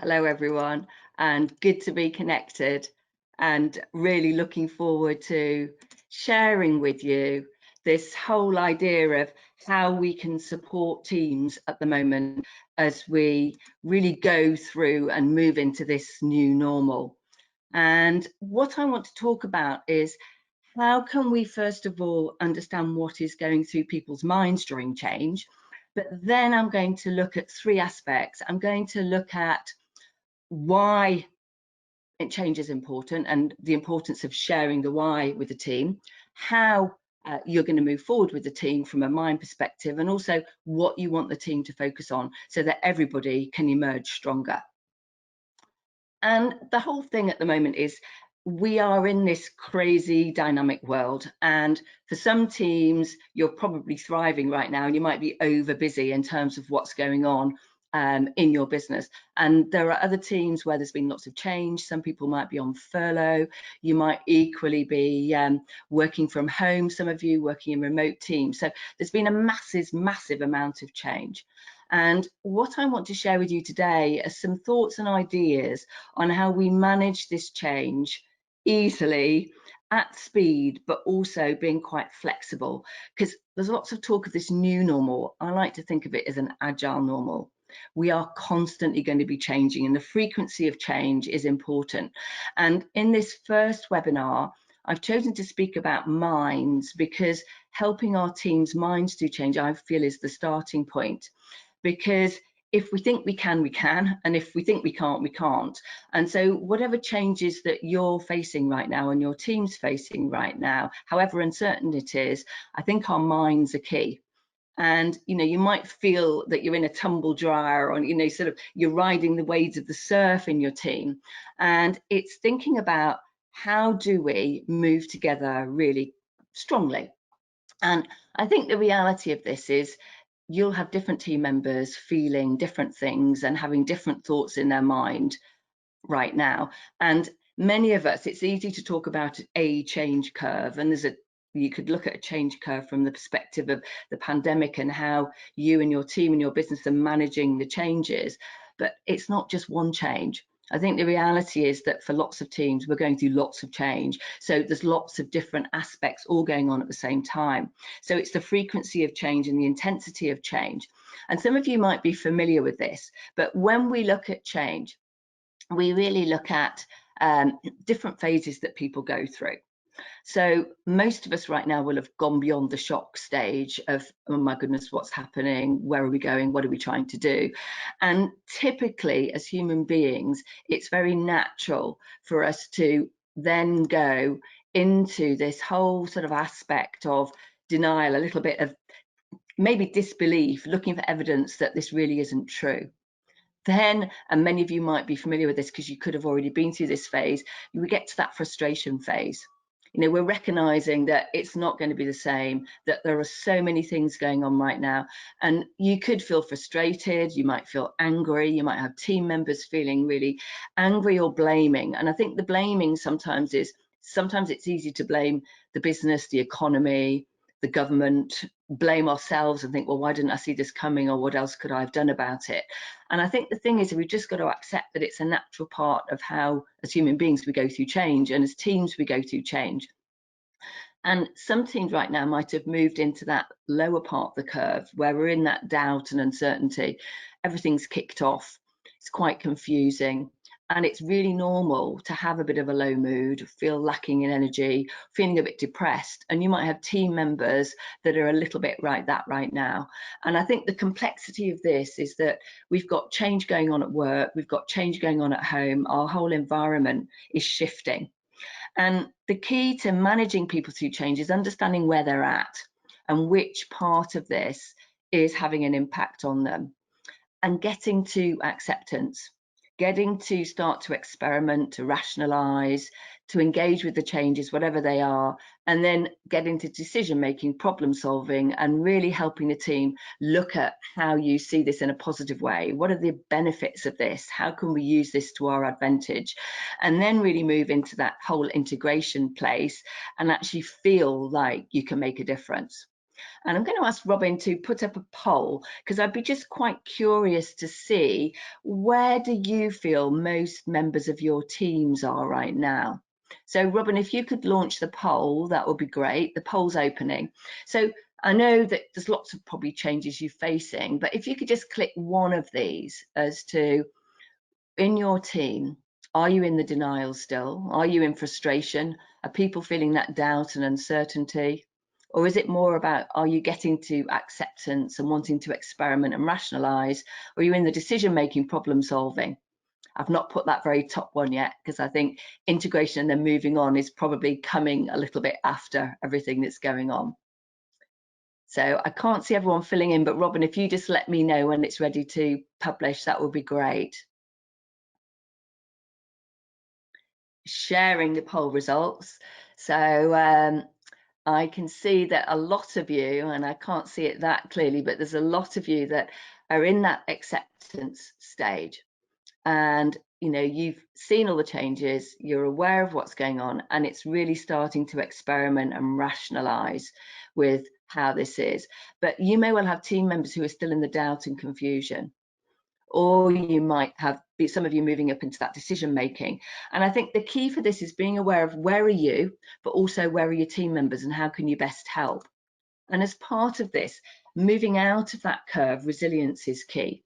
Hello, everyone, and good to be connected, and really looking forward to sharing with you this whole idea of how we can support teams at the moment as we really go through and move into this new normal. And what I want to talk about is how can we first of all understand what is going through people's minds during change, but then I'm going to look at three aspects. I'm going to look at why change is important and the importance of sharing the why with the team, how you're going to move forward with the team from a mind perspective, and also what you want the team to focus on so that everybody can emerge stronger. And the whole thing at the moment is we are in this crazy dynamic world, and for some teams you're probably thriving right now and you might be over busy in terms of what's going on in your business, and there are other teams where there's been lots of change. Some people might be on furlough, you might equally be working from home, some of you working in remote teams. So there's been a massive amount of change. And what I want to share with you today are some thoughts and ideas on how we manage this change easily, at speed, but also being quite flexible, because there's lots of talk of this new normal. I like to think of it as an agile normal. We are constantly going to be changing, and the frequency of change is important. And in this first webinar, I've chosen to speak about minds, because helping our teams' minds to change, I feel, is the starting point. Because if we think we can, and if we think we can't. And so whatever changes that you're facing right now and your team's facing right now, however uncertain it is, I think our minds are key. And you might feel that you're in a tumble dryer, or sort of you're riding the waves of the surf in your team, and it's thinking about how do we move together really strongly. And I think the reality of this is you'll have different team members feeling different things and having different thoughts in their mind right now. And many of us, it's easy to talk about a change curve, and you could look at a change curve from the perspective of the pandemic and how you and your team and your business are managing the changes. But it's not just one change. I think the reality is that for lots of teams, we're going through lots of change. So there's lots of different aspects all going on at the same time. So it's the frequency of change and the intensity of change. And some of you might be familiar with this, but when we look at change, we really look at different phases that people go through. So most of us right now will have gone beyond the shock stage of, oh my goodness, what's happening? Where are we going? What are we trying to do? And typically, as human beings, it's very natural for us to then go into this whole sort of aspect of denial, a little bit of maybe disbelief, looking for evidence that this really isn't true. Then, and many of you might be familiar with this because you could have already been through this phase, we get to that frustration phase. We're recognizing that it's not going to be the same, that there are so many things going on right now, and you could feel frustrated, you might feel angry, you might have team members feeling really angry or blaming. And I think the blaming sometimes it's easy to blame the business, the economy, the government, blame ourselves and think, well, why didn't I see this coming, or what else could I have done about it? And I think the thing is, we've just got to accept that it's a natural part of how, as human beings, we go through change, and as teams, we go through change. And some teams right now might have moved into that lower part of the curve where we're in that doubt and uncertainty. Everything's kicked off. It's quite confusing. And it's really normal to have a bit of a low mood, feel lacking in energy, feeling a bit depressed. And you might have team members that are a little bit like that right now. And I think the complexity of this is that we've got change going on at work, we've got change going on at home, our whole environment is shifting. And the key to managing people through change is understanding where they're at and which part of this is having an impact on them, and getting to acceptance, getting to start to experiment, to rationalize, to engage with the changes, whatever they are, and then getting to decision making, problem solving, and really helping the team look at how you see this in a positive way. What are the benefits of this? How can we use this to our advantage? And then really move into that whole integration place and actually feel like you can make a difference. And I'm going to ask Robin to put up a poll, because I'd be just quite curious to see, where do you feel most members of your teams are right now? So Robin, if you could launch the poll, that would be great. The poll's opening. So I know that there's lots of probably changes you're facing, but if you could just click one of these as to, in your team, are you in the denial still? Are you in frustration? Are people feeling that doubt and uncertainty? Or is it more about, are you getting to acceptance and wanting to experiment and rationalize? Or are you in the decision-making, problem solving? I've not put that very top one yet, because I think integration and then moving on is probably coming a little bit after everything that's going on. So I can't see everyone filling in, but Robin, if you just let me know when it's ready to publish, that would be great. Sharing the poll results. So I can see that a lot of you, and I can't see it that clearly, but there's a lot of you that are in that acceptance stage. And you've seen all the changes, you're aware of what's going on, and it's really starting to experiment and rationalize with how this is. But you may well have team members who are still in the doubt and confusion, or you might have some of you moving up into that decision making. And I think the key for this is being aware of, where are you, but also where are your team members and how can you best help. And as part of this, moving out of that curve, resilience is key.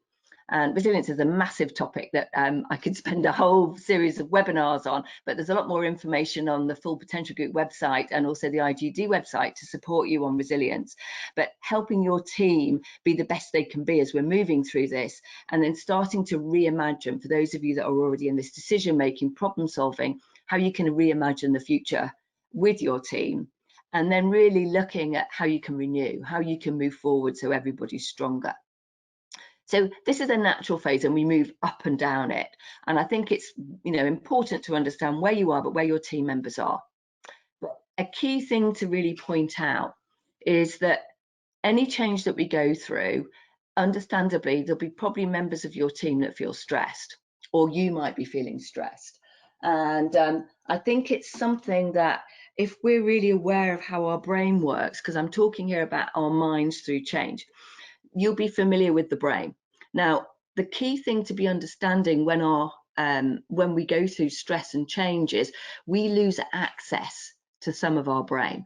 And resilience is a massive topic that I could spend a whole series of webinars on, but there's a lot more information on the Full Potential Group website and also the IGD website to support you on resilience. But helping your team be the best they can be as we're moving through this, and then starting to reimagine, for those of you that are already in this decision-making, problem solving, how you can reimagine the future with your team, and then really looking at how you can renew, how you can move forward so everybody's stronger. So this is a natural phase, and we move up and down it. And I think it's important to understand where you are, but where your team members are. But a key thing to really point out is that any change that we go through, understandably, there'll be probably members of your team that feel stressed, or you might be feeling stressed. And I think it's something that, if we're really aware of how our brain works, because I'm talking here about our minds through change, you'll be familiar with the brain. Now, the key thing to be understanding when we go through stress and changes, we lose access to some of our brain.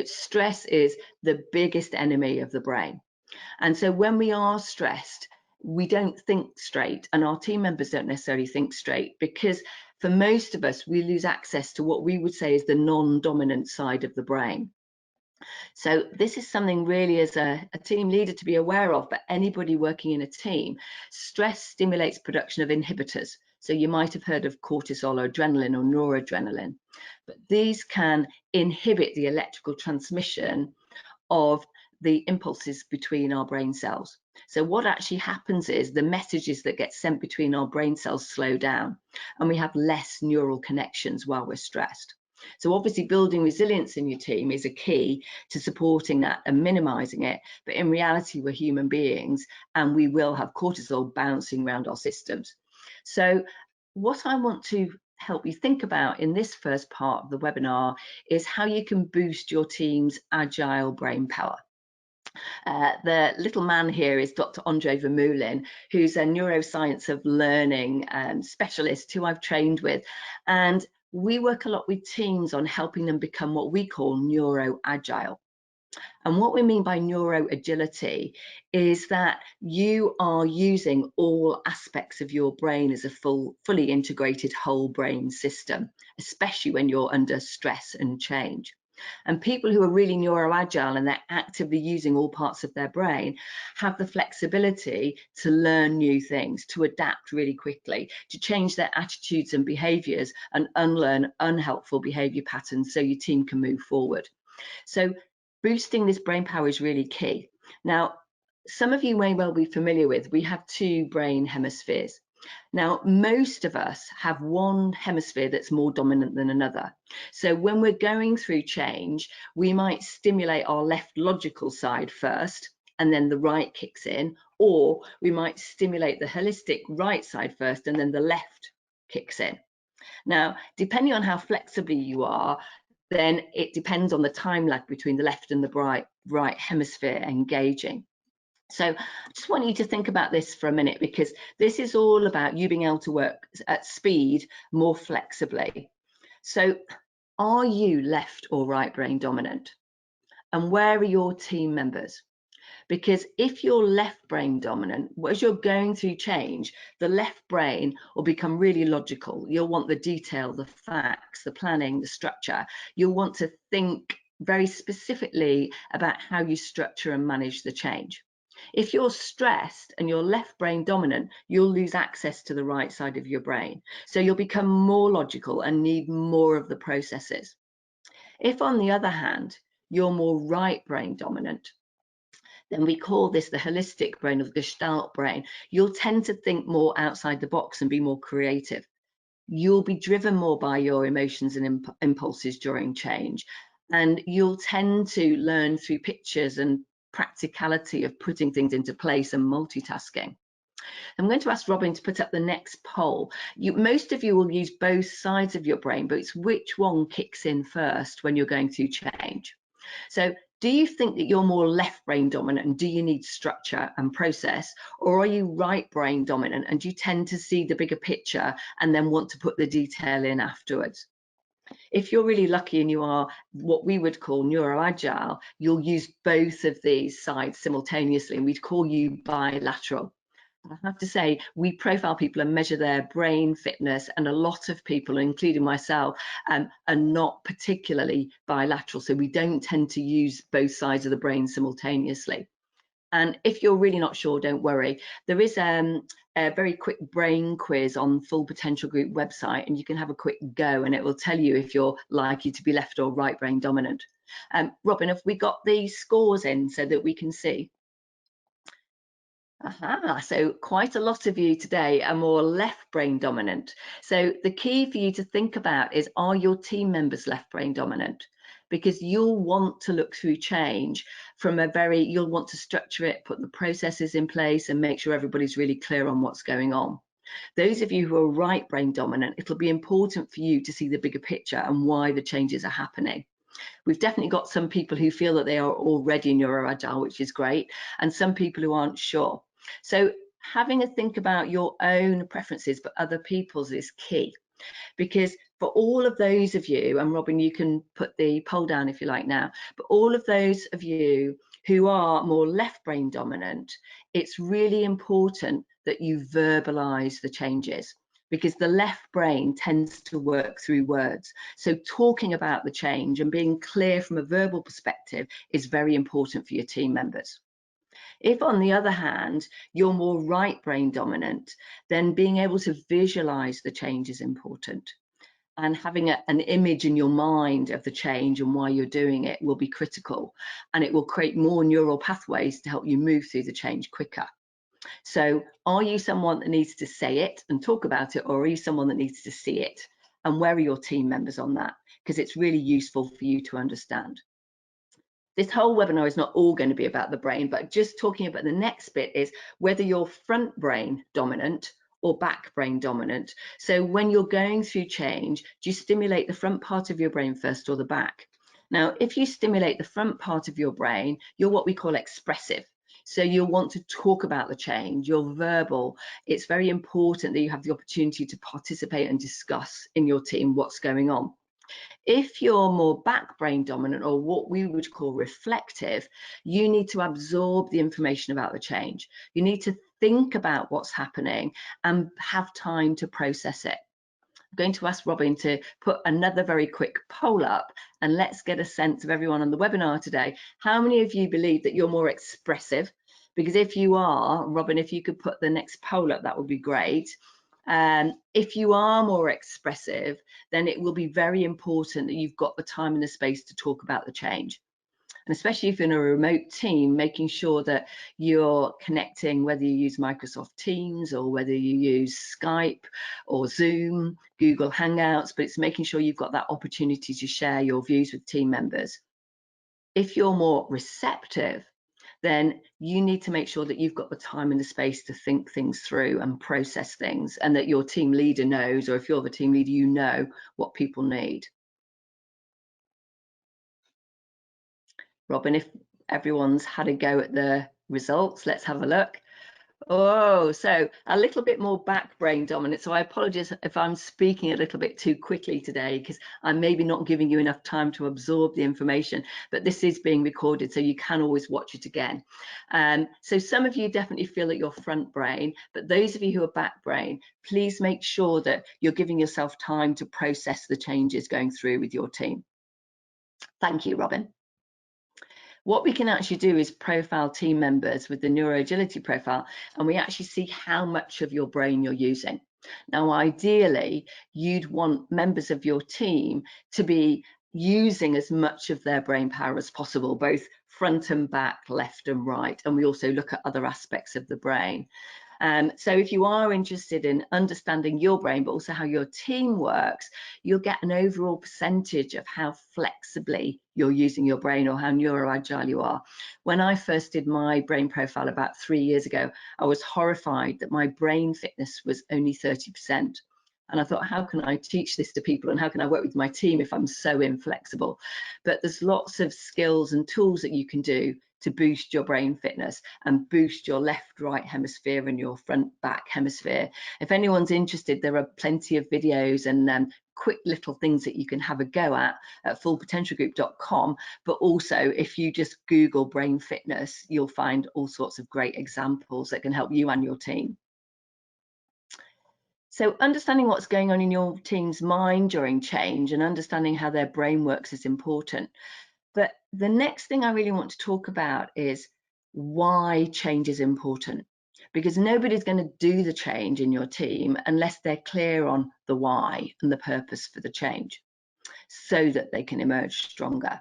Stress is the biggest enemy of the brain. And so when we are stressed, we don't think straight, and our team members don't necessarily think straight, because for most of us, we lose access to what we would say is the non-dominant side of the brain. So this is something really as a team leader to be aware of, but anybody working in a team. Stress stimulates production of inhibitors. So you might have heard of cortisol or adrenaline or noradrenaline, but these can inhibit the electrical transmission of the impulses between our brain cells. So what actually happens is the messages that get sent between our brain cells slow down, and we have less neural connections while we're stressed. So obviously building resilience in your team is a key to supporting that and minimizing it. But in reality, we're human beings, and we will have cortisol bouncing around our systems. So what I want to help you think about in this first part of the webinar is how you can boost your team's agile brain power. The little man here is Dr. Andre Vermeulen, who's a neuroscience of learning specialist who I've trained with. And we work a lot with teams on helping them become what we call neuroagile. And what we mean by neuroagility is that you are using all aspects of your brain as a fully integrated whole brain system, especially when you're under stress and change. And people who are really neuroagile and they're actively using all parts of their brain have the flexibility to learn new things, to adapt really quickly, to change their attitudes and behaviors and unlearn unhelpful behavior patterns so your team can move forward. So boosting this brain power is really key. Now, some of you may well be familiar with, we have two brain hemispheres. Now, most of us have one hemisphere that's more dominant than another. So when we're going through change, we might stimulate our left logical side first, and then the right kicks in, or we might stimulate the holistic right side first, and then the left kicks in. Now, depending on how flexibly you are, then it depends on the time lag between the left and the right hemisphere engaging. So I just want you to think about this for a minute, because this is all about you being able to work at speed more flexibly. So are you left or right brain dominant? And where are your team members? Because if you're left brain dominant, as you're going through change, the left brain will become really logical. You'll want the detail, the facts, the planning, the structure. You'll want to think very specifically about how you structure and manage the change. If you're stressed and you're left brain dominant, you'll lose access to the right side of your brain. So you'll become more logical and need more of the processes. If, on the other hand, you're more right brain dominant, then we call this the holistic brain, or the Gestalt brain. You'll tend to think more outside the box and be more creative. You'll be driven more by your emotions and impulses during change. And you'll tend to learn through pictures and practicality of putting things into place and multitasking. I'm going to ask Robin to put up the next poll. Most of you will use both sides of your brain, but it's which one kicks in first when you're going through change. So do you think that you're more left brain dominant, and do you need structure and process? Or are you right brain dominant and you tend to see the bigger picture and then want to put the detail in afterwards? If you're really lucky and you are what we would call neuroagile, you'll use both of these sides simultaneously, and we'd call you bilateral. I have to say, we profile people and measure their brain fitness, and a lot of people, including myself, are not particularly bilateral. So we don't tend to use both sides of the brain simultaneously. And if you're really not sure, don't worry. There is a very quick brain quiz on Full Potential Group website, and you can have a quick go, and it will tell you if you're likely to be left or right brain dominant. Robin, have we got the scores in so that we can see? So quite a lot of you today are more left brain dominant. So the key for you to think about is, are your team members left brain dominant? Because you'll want to look through change from you'll want to structure it, put the processes in place, and make sure everybody's really clear on what's going on. Those of you who are right brain dominant, it'll be important for you to see the bigger picture and why the changes are happening. We've definitely got some people who feel that they are already neuroagile, which is great, and some people who aren't sure. So having a think about your own preferences, but other people's, is key. Because for all of those of you, and Robin, you can put the poll down if you like now, but all of those of you who are more left brain dominant, it's really important that you verbalize the changes, because the left brain tends to work through words. So talking about the change and being clear from a verbal perspective is very important for your team members. If, on the other hand, you're more right brain dominant, then being able to visualize the change is important. And having an image in your mind of the change and why you're doing it will be critical. And it will create more neural pathways to help you move through the change quicker. So are you someone that needs to say it and talk about it, or are you someone that needs to see it? And where are your team members on that? Because it's really useful for you to understand. This whole webinar is not all going to be about the brain, but just talking about the next bit is whether you're front brain dominant or back brain dominant. So when you're going through change, do you stimulate the front part of your brain first or the back? Now, if you stimulate the front part of your brain, you're what we call expressive. So you'll want to talk about the change, you're verbal. It's very important that you have the opportunity to participate and discuss in your team what's going on. If you're more back brain dominant, or what we would call reflective, you need to absorb the information about the change. You need to think about what's happening and have time to process it. I'm going to ask Robin to put another very quick poll up, and let's get a sense of everyone on the webinar today. How many of you believe that you're more expressive? Because if you are, Robin, if you could put the next poll up, that would be great. If you are more expressive, then it will be very important that you've got the time and the space to talk about the change. And especially if you're in a remote team, making sure that you're connecting, whether you use Microsoft Teams or whether you use Skype or Zoom, Google Hangouts, but it's making sure you've got that opportunity to share your views with team members. If you're more receptive, then you need to make sure that you've got the time and the space to think things through and process things, and that your team leader knows, or if you're the team leader, you know what people need. Robin, if everyone's had a go at the results, let's have a look. Oh, so a little bit more back brain dominant. So I apologize if I'm speaking a little bit too quickly today, because I'm maybe not giving you enough time to absorb the information, but this is being recorded, so you can always watch it again. So some of you definitely feel that you're front brain, but those of you who are back brain, please make sure that you're giving yourself time to process the changes going through with your team. Thank you, Robin. What we can actually do is profile team members with the neuroagility profile, and we actually see how much of your brain you're using. Now, ideally, you'd want members of your team to be using as much of their brain power as possible, both front and back, left and right. And we also look at other aspects of the brain. So if you are interested in understanding your brain, but also how your team works, you'll get an overall percentage of how flexibly you're using your brain or how neuroagile you are. When I first did my brain profile about 3 years ago, I was horrified that my brain fitness was only 30%. And I thought, how can I teach this to people, and how can I work with my team if I'm so inflexible? But there's lots of skills and tools that you can do to boost your brain fitness and boost your left right hemisphere and your front back hemisphere. If anyone's interested, there are plenty of videos and quick little things that you can have a go at fullpotentialgroup.com. But also, if you just Google brain fitness, you'll find all sorts of great examples that can help you and your team. So understanding what's going on in your team's mind during change and understanding how their brain works is important. But the next thing I really want to talk about is why change is important, because nobody's going to do the change in your team unless they're clear on the why and the purpose for the change, so that they can emerge stronger.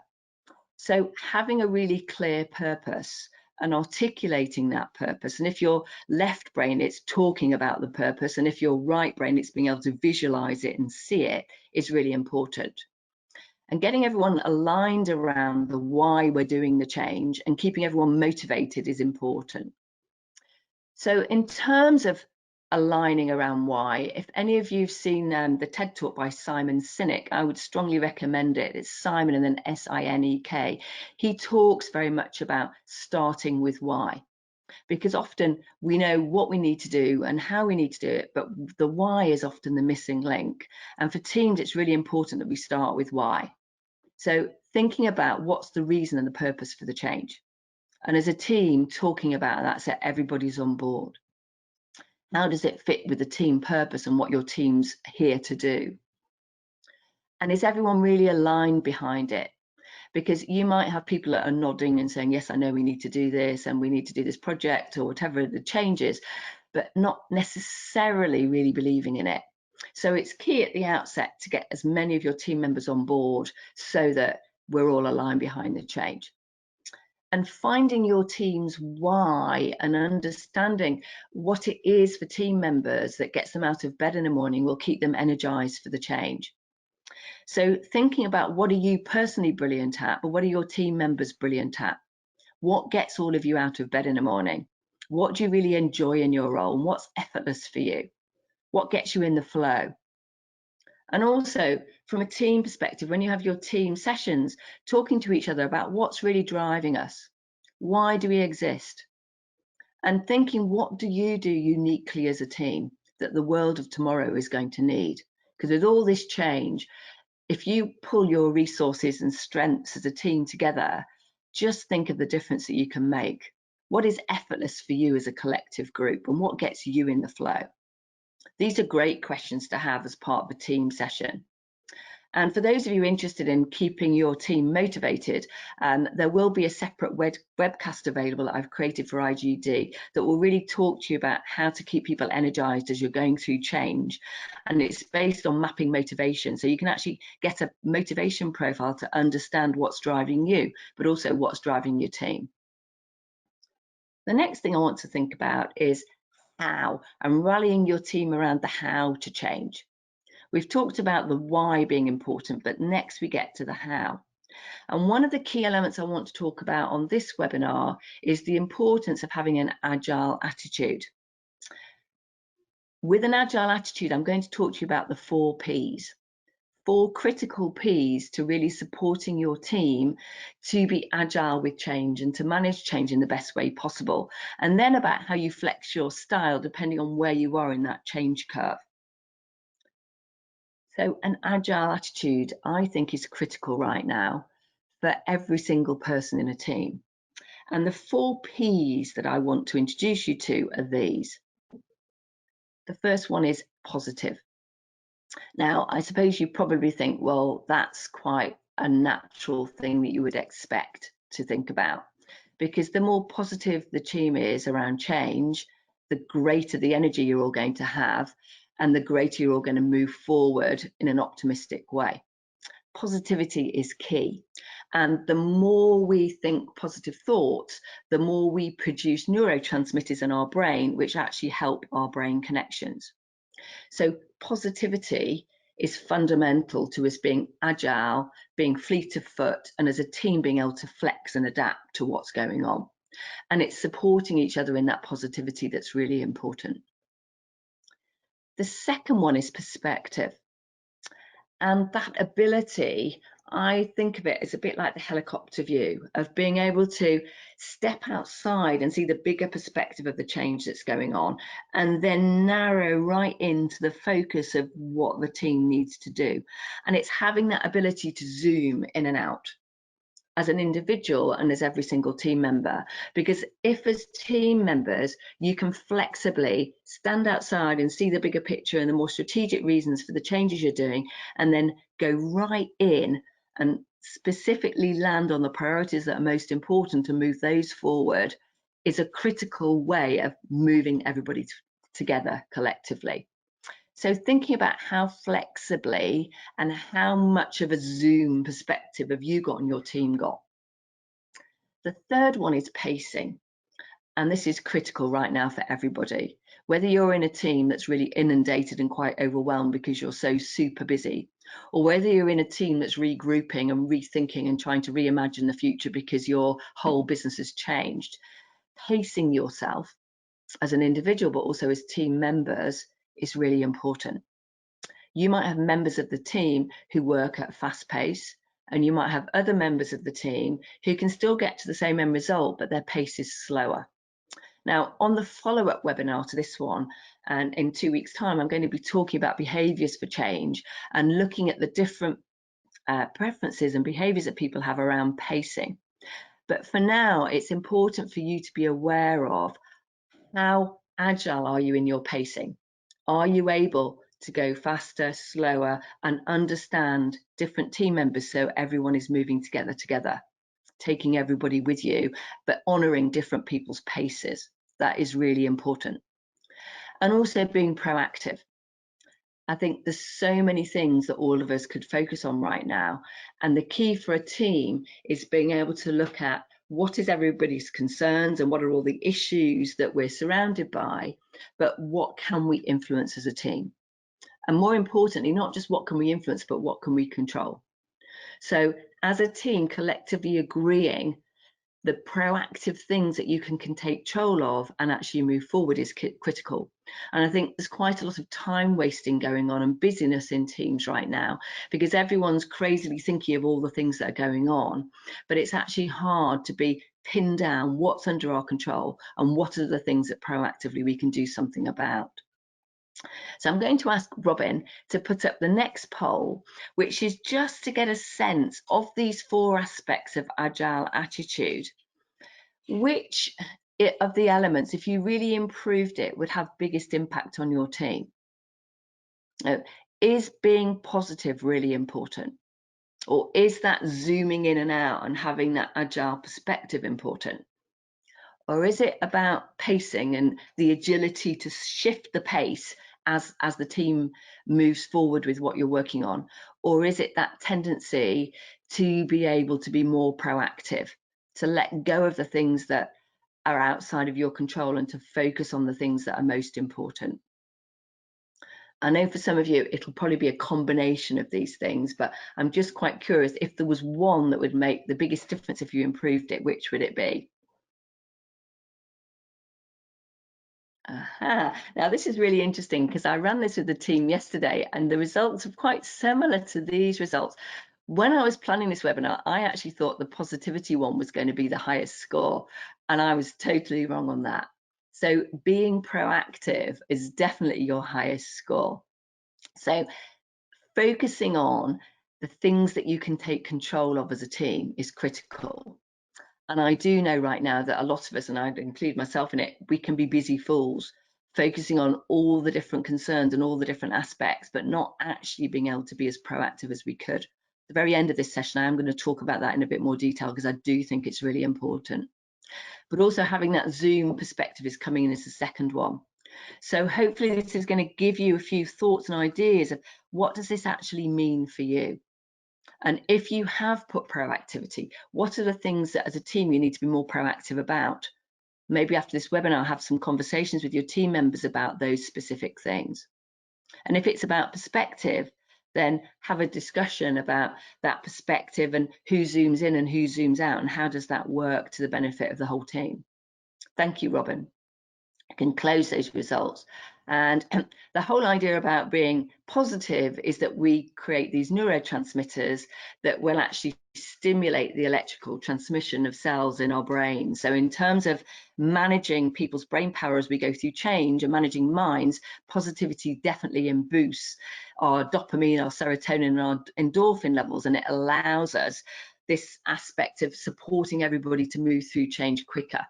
So having a really clear purpose and articulating that purpose, and if you're left brain, it's talking about the purpose, and if you're right brain, it's being able to visualize it and see it, is really important. And getting everyone aligned around the why we're doing the change and keeping everyone motivated is important. So in terms of aligning around why, if any of you've seen the TED Talk by Simon Sinek, I would strongly recommend it. It's Simon and then S-I-N-E-K. He talks very much about starting with why, because often we know what we need to do and how we need to do it, but the why is often the missing link. And for teams, it's really important that we start with why. So thinking about what's the reason and the purpose for the change. And as a team, talking about that so everybody's on board. How does it fit with the team purpose and what your team's here to do? And is everyone really aligned behind it? Because you might have people that are nodding and saying, yes, I know we need to do this and we need to do this project or whatever the change is, but not necessarily really believing in it. So it's key at the outset to get as many of your team members on board so that we're all aligned behind the change. And finding your team's why and understanding what it is for team members that gets them out of bed in the morning will keep them energized for the change. So thinking about what are you personally brilliant at, but what are your team members brilliant at? What gets all of you out of bed in the morning? What do you really enjoy in your role? And what's effortless for you? What gets you in the flow? And also from a team perspective, when you have your team sessions, talking to each other about what's really driving us. Why do we exist? And thinking, what do you do uniquely as a team that the world of tomorrow is going to need? Because with all this change, if you pull your resources and strengths as a team together, just think of the difference that you can make. What is effortless for you as a collective group, and what gets you in the flow? These are great questions to have as part of a team session. And for those of you interested in keeping your team motivated, there will be a separate webcast available that I've created for IGD that will really talk to you about how to keep people energized as you're going through change. And it's based on mapping motivation. So you can actually get a motivation profile to understand what's driving you, but also what's driving your team. The next thing I want to think about is how, and rallying your team around the how to change. We've talked about the why being important, but next we get to the how. And one of the key elements I want to talk about on this webinar is the importance of having an agile attitude. With an agile attitude, I'm going to talk to you about the 4 Ps. 4 critical P's to really supporting your team to be agile with change and to manage change in the best way possible. And then about how you flex your style depending on where you are in that change curve. So an agile attitude, I think, is critical right now for every single person in a team. And the 4 P's that I want to introduce you to are these. The first one is positive. Now, I suppose you probably think, well, that's quite a natural thing that you would expect to think about, because the more positive the team is around change, the greater the energy you're all going to have, and the greater you're all going to move forward in an optimistic way. Positivity is key. And the more we think positive thoughts, the more we produce neurotransmitters in our brain, which actually help our brain connections. So positivity is fundamental to us being agile, being fleet of foot, and as a team being able to flex and adapt to what's going on. And it's supporting each other in that positivity that's really important. The second one is perspective. And that ability, I think of it as a bit like the helicopter view of being able to step outside and see the bigger perspective of the change that's going on, and then narrow right into the focus of what the team needs to do. And it's having that ability to zoom in and out as an individual and as every single team member, because if as team members you can flexibly stand outside and see the bigger picture and the more strategic reasons for the changes you're doing, and then go right in and specifically land on the priorities that are most important and move those forward, is a critical way of moving everybody together collectively. So thinking about how flexibly and how much of a zoom perspective have you got and your team got. The third one is pacing. And this is critical right now for everybody. Whether you're in a team that's really inundated and quite overwhelmed because you're so super busy, or whether you're in a team that's regrouping and rethinking and trying to reimagine the future because your whole business has changed, pacing yourself as an individual, but also as team members, is really important. You might have members of the team who work at a fast pace, and you might have other members of the team who can still get to the same end result, but their pace is slower. Now, on the follow-up webinar to this one, and in 2 weeks' time, I'm going to be talking about behaviours for change and looking at the different preferences and behaviours that people have around pacing. But for now, it's important for you to be aware of how agile are you in your pacing? Are you able to go faster, slower, and understand different team members so everyone is moving together, taking everybody with you, but honouring different people's paces? That is really important. And also being proactive. I think there's so many things that all of us could focus on right now. And the key for a team is being able to look at what is everybody's concerns and what are all the issues that we're surrounded by, but what can we influence as a team? And more importantly, not just what can we influence, but what can we control? So as a team, collectively agreeing the proactive things that you can take control of and actually move forward is critical. And I think there's quite a lot of time wasting going on and busyness in teams right now because everyone's crazily thinking of all the things that are going on, but it's actually hard to be pinned down what's under our control and what are the things that proactively we can do something about. So I'm going to ask Robin to put up the next poll, which is just to get a sense of these 4 aspects of agile attitude. Which of the elements, if you really improved it, would have biggest impact on your team? Is being positive really important? Or is that zooming in and out and having that agile perspective important? Or is it about pacing and the agility to shift the pace as the team moves forward with what you're working on? Or is it that tendency to be able to be more proactive, to let go of the things that are outside of your control and to focus on the things that are most important? I know for some of you, it'll probably be a combination of these things, but I'm just quite curious if there was one that would make the biggest difference if you improved it, which would it be? Aha. Now, this is really interesting because I ran this with the team yesterday and the results are quite similar to these results. When I was planning this webinar, I actually thought the positivity one was going to be the highest score, and I was totally wrong on that. So being proactive is definitely your highest score. So focusing on the things that you can take control of as a team is critical. And I do know right now that a lot of us, and I'd include myself in it, we can be busy fools, focusing on all the different concerns and all the different aspects, but not actually being able to be as proactive as we could. At the very end of this session, I am going to talk about that in a bit more detail because I do think it's really important. But also having that Zoom perspective is coming in as the second one. So hopefully this is going to give you a few thoughts and ideas of what does this actually mean for you? And if you have put proactivity, what are the things that as a team you need to be more proactive about? Maybe after this webinar, have some conversations with your team members about those specific things. And if it's about perspective, then have a discussion about that perspective and who zooms in and who zooms out and how does that work to the benefit of the whole team. Thank you, Robin. I can close those results. And the whole idea about being positive is that we create these neurotransmitters that will actually stimulate the electrical transmission of cells in our brain. So in terms of managing people's brain power as we go through change and managing minds, positivity definitely boosts our dopamine, our serotonin, and our endorphin levels, and it allows us this aspect of supporting everybody to move through change quicker.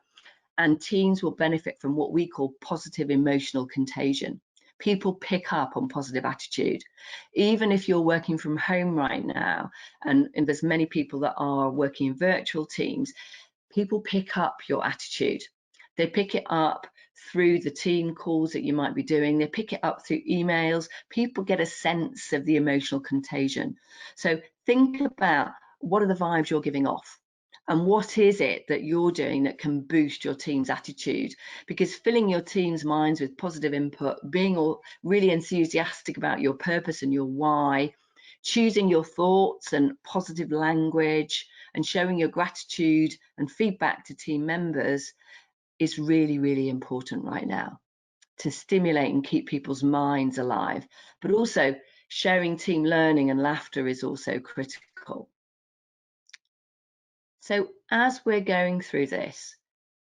And teams will benefit from what we call positive emotional contagion. People pick up on positive attitude. Even if you're working from home right now, and there's many people that are working in virtual teams, people pick up your attitude. They pick it up through the team calls that you might be doing. They pick it up through emails. People get a sense of the emotional contagion. So think about what are the vibes you're giving off? And what is it that you're doing that can boost your team's attitude? Because filling your team's minds with positive input, being all really enthusiastic about your purpose and your why, choosing your thoughts and positive language, and showing your gratitude and feedback to team members is really, really important right now to stimulate and keep people's minds alive. But also sharing team learning and laughter is also critical. So as we're going through this,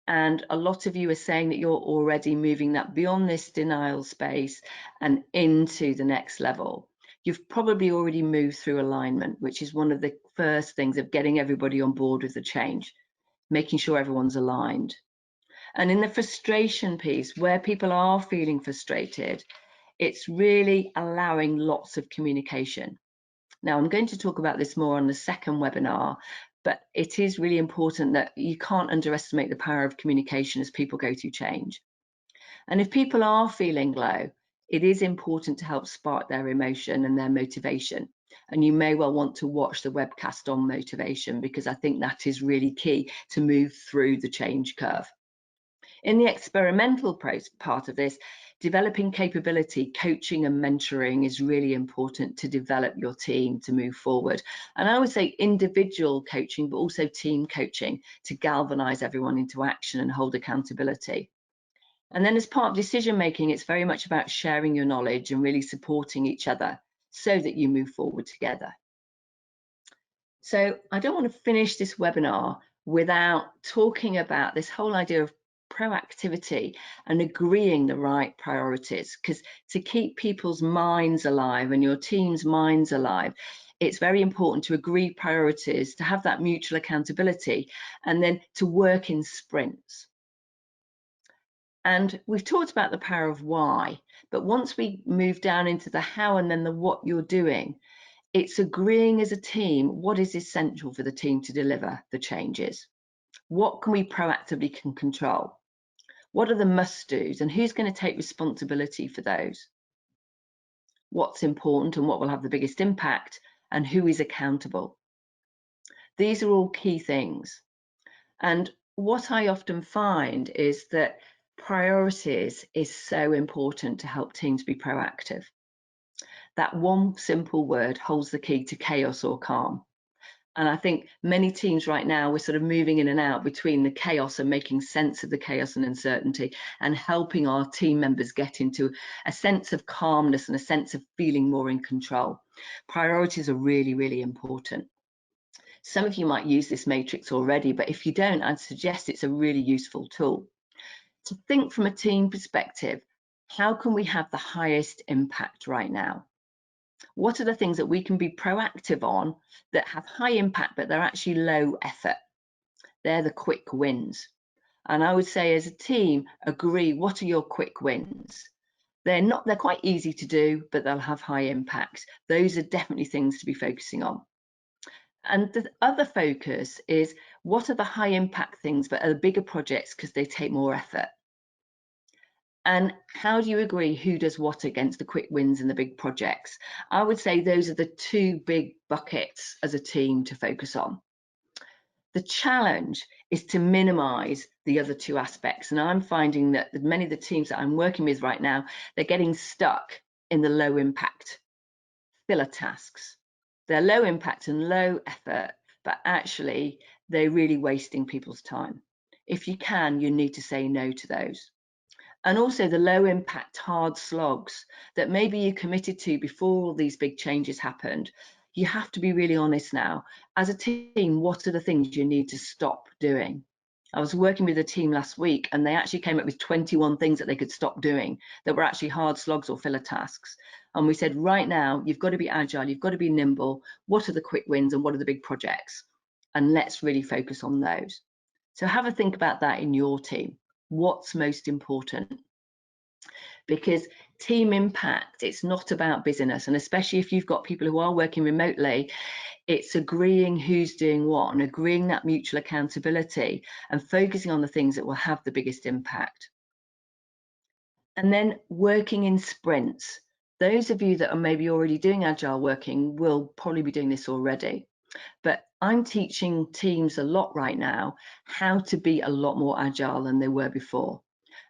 and a lot of you are saying that you're already moving that beyond this denial space and into the next level, you've probably already moved through alignment, which is one of the first things of getting everybody on board with the change, making sure everyone's aligned. And in the frustration piece, where people are feeling frustrated, it's really allowing lots of communication. Now, I'm going to talk about this more on the second webinar, but it is really important that you can't underestimate the power of communication as people go through change. And if people are feeling low, it is important to help spark their emotion and their motivation. And you may well want to watch the webcast on motivation, because I think that is really key to move through the change curve. In the experimental part of this, developing capability, coaching and mentoring is really important to develop your team to move forward. And I would say individual coaching, but also team coaching to galvanize everyone into action and hold accountability. And then as part of decision making, it's very much about sharing your knowledge and really supporting each other so that you move forward together. So I don't want to finish this webinar without talking about this whole idea of proactivity and agreeing the right priorities, because to keep people's minds alive and your team's minds alive, it's very important to agree priorities, to have that mutual accountability, and then to work in sprints. And we've talked about the power of why, but once we move down into the how and then the what you're doing, it's agreeing as a team what is essential for the team to deliver the changes. What can we proactively can control? What are the must-dos and who's going to take responsibility for those? What's important and what will have the biggest impact, and who is accountable? These are all key things. And what I often find is that priorities is so important to help teams be proactive. That one simple word holds the key to chaos or calm. And I think many teams right now, we're sort of moving in and out between the chaos and making sense of the chaos and uncertainty, and helping our team members get into a sense of calmness and a sense of feeling more in control. Priorities are really, really important. Some of you might use this matrix already, but if you don't, I'd suggest it's a really useful tool. To think from a team perspective, how can we have the highest impact right now? What are the things that we can be proactive on that have high impact, but they're actually low effort? They're the quick wins. And I would say as a team, agree, what are your quick wins? They're quite easy to do, but they'll have high impact. Those are definitely things to be focusing on. And the other focus is, what are the high impact things, but are the bigger projects because they take more effort? And how do you agree who does what against the quick wins and the big projects? I would say those are the two big buckets as a team to focus on. The challenge is to minimize the other two aspects. And I'm finding that many of the teams that I'm working with right now, they're getting stuck in the low impact filler tasks. They're low impact and low effort, but actually they're really wasting people's time. If you can, you need to say no to those. And also the low impact hard slogs that maybe you committed to before all these big changes happened. You have to be really honest now. As a team, what are the things you need to stop doing? I was working with a team last week and they actually came up with 21 things that they could stop doing that were actually hard slogs or filler tasks. And we said, right now, you've got to be agile, you've got to be nimble. What are the quick wins and what are the big projects? And let's really focus on those. So have a think about that in your team. What's most important? Because team impact, it's not about busyness, and especially if you've got people who are working remotely, it's agreeing who's doing what and agreeing that mutual accountability and focusing on the things that will have the biggest impact. And then working in sprints. Those of you that are maybe already doing agile working will probably be doing this already. But I'm teaching teams a lot right now how to be a lot more agile than they were before.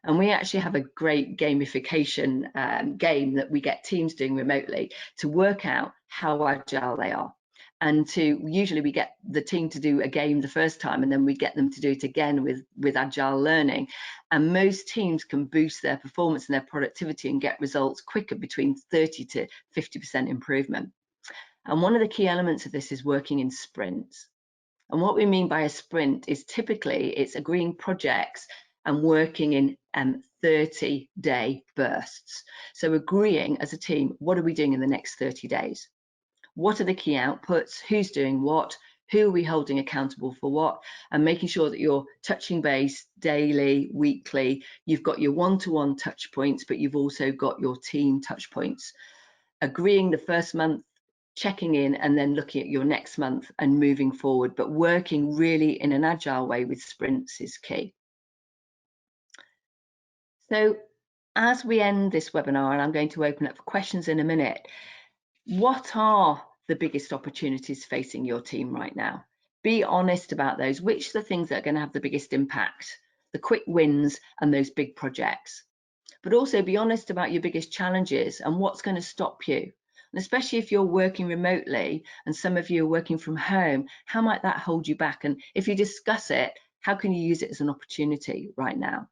And we actually have a great gamification game that we get teams doing remotely to work out how agile they are. And usually we get the team to do a game the first time, and then we get them to do it again with agile learning. And most teams can boost their performance and their productivity and get results quicker, between 30 to 50% improvement. And one of the key elements of this is working in sprints. And what we mean by a sprint is typically it's agreeing projects and working in 30-day bursts. So agreeing as a team, what are we doing in the next 30 days? What are the key outputs? Who's doing what? Who are we holding accountable for what? And making sure that you're touching base daily, weekly. You've got your one-to-one touch points, but you've also got your team touch points. Agreeing the first month, checking in, and then looking at your next month and moving forward. But working really in an agile way with sprints is key. So as we end this webinar, and I'm going to open up for questions in a minute, what are the biggest opportunities facing your team right now? Be honest about those. Which are the things that are going to have the biggest impact? The quick wins and those big projects. But also be honest about your biggest challenges and what's going to stop you. And especially if you're working remotely and some of you are working from home, how might that hold you back? And if you discuss it, how can you use it as an opportunity right now?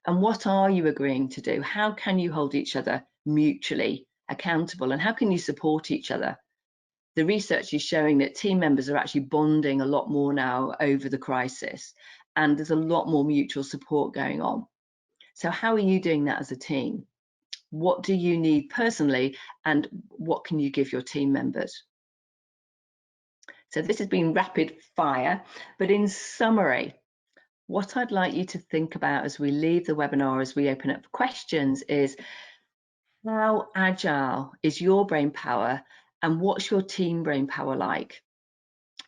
And what are you agreeing to do? How can you hold each other mutually accountable? And how can you support each other? The research is showing that team members are actually bonding a lot more now over the crisis, and there's a lot more mutual support going on. So how are you doing that as a team? What do you need personally, and what can you give your team members? So this has been rapid fire, but in summary, what I'd like you to think about as we leave the webinar, as we open up for questions, is how agile is your brain power, and what's your team brain power like?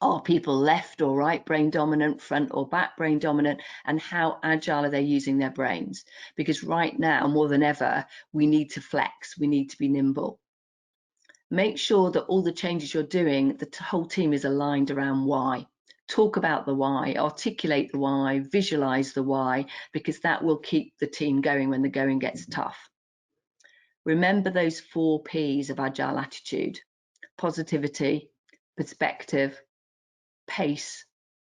Are people left or right brain dominant, front or back brain dominant, and how agile are they using their brains? Because right now, more than ever, we need to flex, we need to be nimble. Make sure that all the changes you're doing, the whole team is aligned around why. Talk about the why, articulate the why, visualize the why, because that will keep the team going when the going gets tough. Remember those 4 Ps of Agile Attitude: positivity, perspective, pace,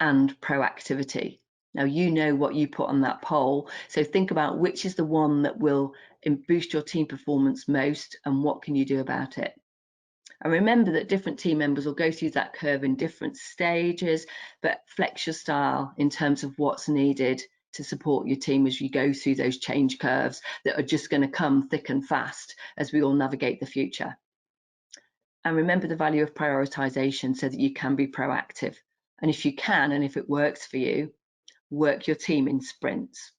and proactivity. Now, you know what you put on that poll, so think about which is the one that will boost your team performance most and what can you do about it. And remember that different team members will go through that curve in different stages, but flex your style in terms of what's needed to support your team as you go through those change curves that are just going to come thick and fast as we all navigate the future. And remember the value of prioritization so that you can be proactive. And if you can, and if it works for you, work your team in sprints.